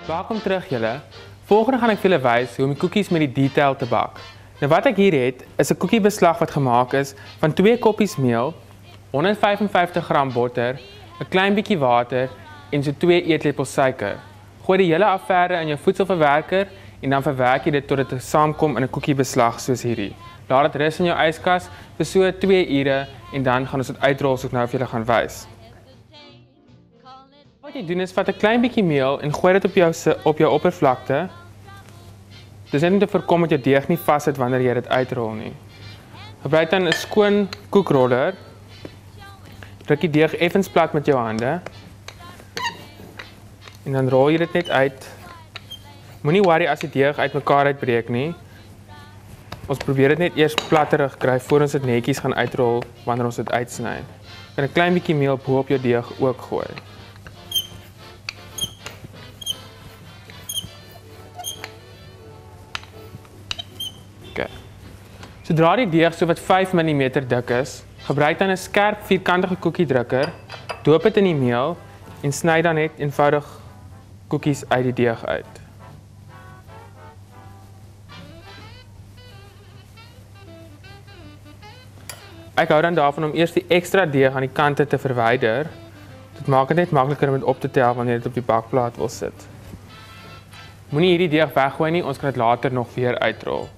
Welkom terug julle. Volgende gaan ek vir julle wys hoe om die koekies met die detail te bak. Nou wat ek hier het, is 'n koekiebeslag wat gemaak is van 2 koppies meel, 155 gram botter, 'n klein bietjie water en so 2 eetlepels suiker. Gooi die hele affære in jou voedselverwerker en dan verwerk jy dit tot dit saamkom in 'n koekiebeslag soos hierdie. Laat dit rus in jou yskas vir so 2 ure en dan gaan ons dit uitrol soos ek nou vir julle gaan wys. Wat jy doen is vat 'n klein bietjie meel en gooi dit op jou oppervlakte. Dis net om te voorkom dat jou deeg nie vassit wanneer jy dit uitrol nie. Gebruik dan 'n skoon koekroller. Druk die deeg effens plat met jou hande. En dan rol jy dit net uit. Moenie worry as die deeg uitmekaar uitbreek nie. Ons probeer dit net eers platterig kry voor ons dit netjies gaan uitrol wanneer ons dit uitsny. En 'n klein bietjie meel bo op jou deeg ook gooi. Sodra die deeg so wat 5 mm dik is, gebruik dan 'n skerp vierkantige koekiedrukker, doop dit in die meel en sny dan net eenvoudig koekies uit die deeg uit. Ek hou dan daarvan om eers die ekstra deeg aan die kante te verwyder. Dit maak dit net makliker om dit op te tel wanneer jy dit op die bakplaat wil sit. Moenie hierdie deeg weggooi nie, ons kan dit later nog weer uitrol.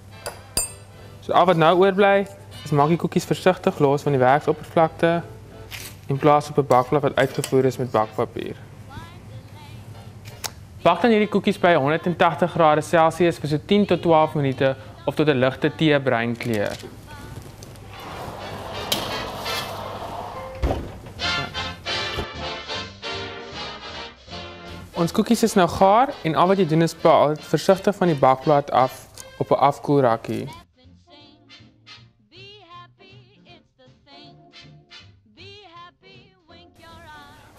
So al wat nou oorbly, is maak die koekies versigtig los van die werksoppervlakte en plaas op 'n bakplaat wat uitgevoer is met bakpapier. Bak dan hierdie koekies by 180 grade Celsius vir so 10 tot 12 minute of tot 'n ligte teebruin kleur. Ons koekies is nou gaar en al wat jy doen is paal dit versigtig van die bakplaat af op 'n afkoelrakkie.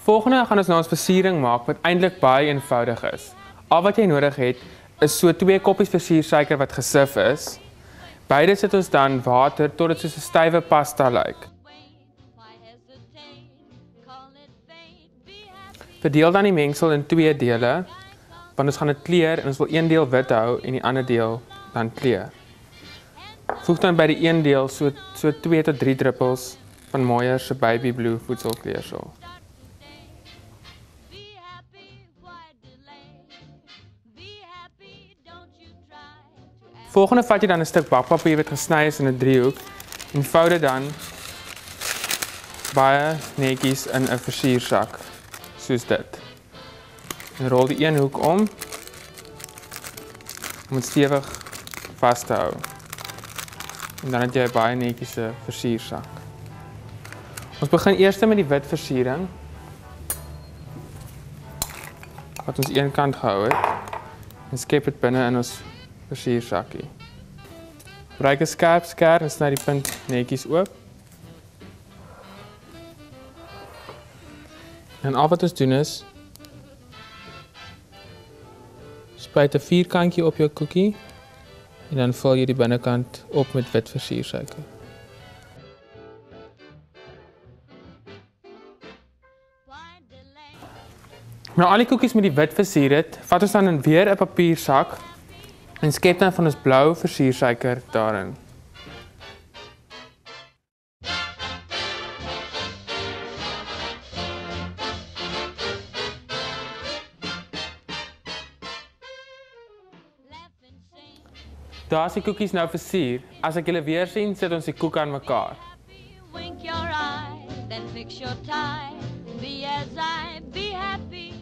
Volgende gaan ons nou ons versiering maak wat eintlik baie eenvoudig is. Al wat jy nodig het is so 2 koppies versiersuiker wat gesif is. By dit sit ons dan water tot dit soos 'n stywe pasta lyk. Verdeel dan die mengsel in 2 dele, want ons gaan dit kleur en ons wil een deel wit hou en die ander deel dan kleur. Voeg dan by die een deel so 2 tot 3 druppels van Moyer se Baby Blue voedselkleursel. Volgende vat jy dan 'n stuk bakpapier wat gesny is in 'n driehoek en vou dit dan baie netjies in 'n versiersak soos dit. En rol die een hoek om dit stewig vas te hou. En dan het jy 'n baie netjiese versiersak. Ons begin eers met die wit versiering wat ons een kant gehou het en skep dit binne in ons versiersakkie. Gebruik 'n skerp skêr en sny die punt netjies oop. En al wat ons doen is spuit 'n vierkantjie op jou koekie en dan vul jy die binnekant op met wit versiersuiker. Nou al die koekies met die wit versier het, vat ons dan in weer 'n papiersak en skep dan van ons blou versiersuiker daarin. Daar is die koekies nou versier. As ek julle weer sien, sit ons die koek aan mekaar. Wink your eye, then fix your tie. Be as I, be happy.